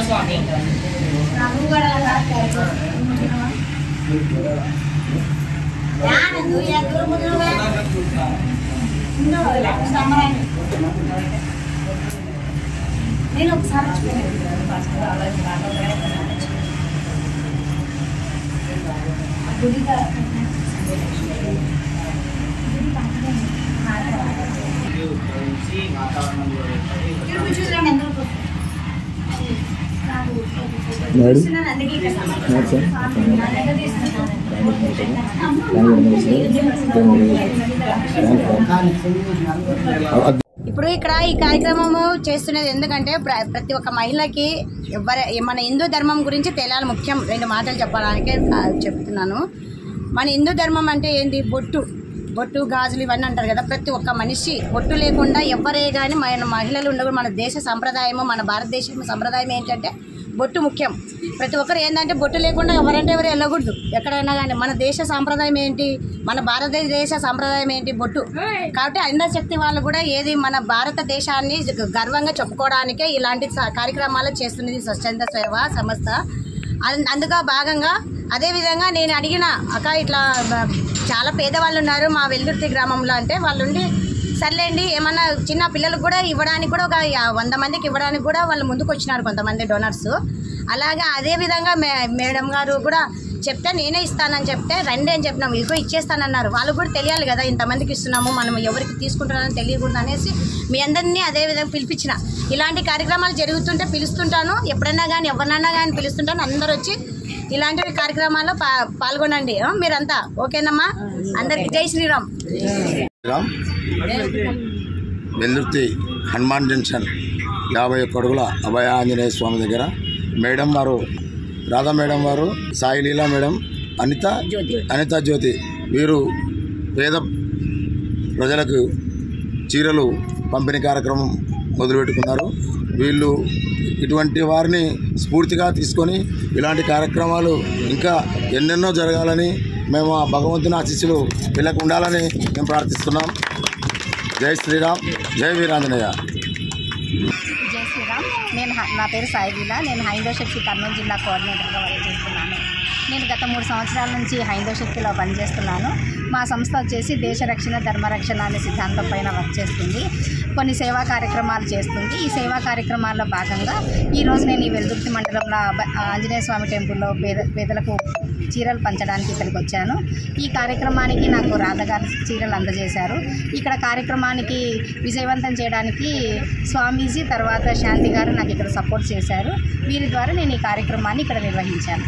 స్వామి నేను ఒకసారి ఇప్పుడు ఇక్కడ ఈ కార్యక్రమము చేస్తున్నది ఎందుకంటే ప్రతి ఒక్క మహిళకి మన హిందూ ధర్మం గురించి తెలియాలి. ముఖ్యం 2 మాటలు చెప్పడానికే చెప్తున్నాను. మన హిందూ ధర్మం అంటే ఏంటి? బొట్టు గాజులు ఇవన్నీ అంటారు కదా. ప్రతి ఒక్క మనిషి బొట్టు లేకుండా ఎవరే కానీ మన మహిళలు ఉండకూడదు. మన దేశ సంప్రదాయము, మన భారతదేశం సంప్రదాయం ఏంటంటే బొట్టు ముఖ్యం. ప్రతి ఒక్కరు ఏంటంటే బొట్టు లేకుండా ఎవరంటే ఎవరు వెళ్ళకూడదు ఎక్కడైనా కానీ. మన దేశ సాంప్రదాయం ఏంటి? మన భారతదేశ సంప్రదాయం ఏంటి? బొట్టు. కాబట్టి అందరి శక్తి వాళ్ళు కూడా ఏది మన భారతదేశాన్ని గర్వంగా చెప్పుకోవడానికే ఇలాంటి కార్యక్రమాలు చేస్తున్నది స్వచ్ఛంద సేవ సంస్థ. అందులో భాగంగా అదేవిధంగా నేను అడిగిన అక్క ఇట్లా చాలా పేదవాళ్ళు ఉన్నారు మా వెల్దుర్తి గ్రామంలో అంటే వాళ్ళుండి సర్లేండి ఏమన్నా చిన్న పిల్లలకు కూడా ఇవ్వడానికి కూడా ఒక 100 మందికి ఇవ్వడానికి కూడా వాళ్ళు ముందుకు వచ్చినారు కొంతమంది డోనర్స్. అలాగే అదేవిధంగా మేడం గారు కూడా చెప్తే నేనే ఇస్తానని చెప్తే రండి అని చెప్పినాము. ఇదిగో ఇచ్చేస్తానన్నారు. వాళ్ళు కూడా తెలియాలి కదా ఇంతమందికి ఇస్తున్నాము, మనం ఎవరికి తీసుకుంటున్నామని తెలియకూడదు అనేసి మీ అందరినీ అదేవిధంగా పిలిపించిన. ఇలాంటి కార్యక్రమాలు జరుగుతుంటే పిలుస్తుంటాను, ఎప్పుడైనా కానీ ఎవరినైనా కానీ పిలుస్తుంటాను. అందరూ వచ్చి ఇలాంటి కార్యక్రమాల్లో పాల్గొనండి మీరంతా. ఓకేనమ్మా? అందరికి జై శ్రీరామ్. వెల్దుర్తి హనుమాన్ జంక్షన్ 51 అడుగుల అభయ ఆంజనేయ స్వామి దగ్గర మేడం వారు, రాధా మేడం వారు, సాయి లీలా మేడం, అనిత జ్యోతి వీరు పేద ప్రజలకు చీరలు పంపిణీ కార్యక్రమం మొదలుపెట్టుకున్నారు. వీళ్ళు ఇటువంటి వారిని స్ఫూర్తిగా తీసుకొని ఇలాంటి కార్యక్రమాలు ఇంకా ఎన్నెన్నో జరగాలని మేము ఆ భగవంతుని ఆశీస్సులు వీళ్ళకు ఉండాలని మేము ప్రార్థిస్తున్నాం. జై శ్రీరామ్, జై వీరాంజనేయ. జై శ్రీరామ్. నా పేరు సాయి లీలా. నేను హైందవ శక్తి కర్నూలు జిల్లా కోఆర్డినేటర్గా పనిచేస్తున్నాను. నేను గత 3 సంవత్సరాల నుంచి హైందవ శక్తిలో పనిచేస్తున్నాను. మా సంస్థ వచ్చేసి దేశ రక్షణ ధర్మరక్షణ అనే సిద్ధాంతం పైన వర్క్ చేస్తుంది. కొన్ని సేవా కార్యక్రమాలు చేస్తుంది. ఈ సేవా కార్యక్రమాల్లో భాగంగా ఈరోజు నేను ఈ వెల్దుర్తి మండలంలో ఆంజనేయ స్వామి టెంపుల్లో పేదలకు చీరలు పంచడానికి ఇక్కడికి వచ్చాను. ఈ కార్యక్రమానికి నాకు రాధగారు చీరలు అందజేశారు. ఇక్కడ కార్యక్రమానికి విజయవంతం చేయడానికి స్వామీజీ తర్వాత శాంతి గారు నాకు ఇక్కడ సపోర్ట్ చేశారు. వీరి ద్వారా నేను ఈ కార్యక్రమాన్ని ఇక్కడ నిర్వహించాను.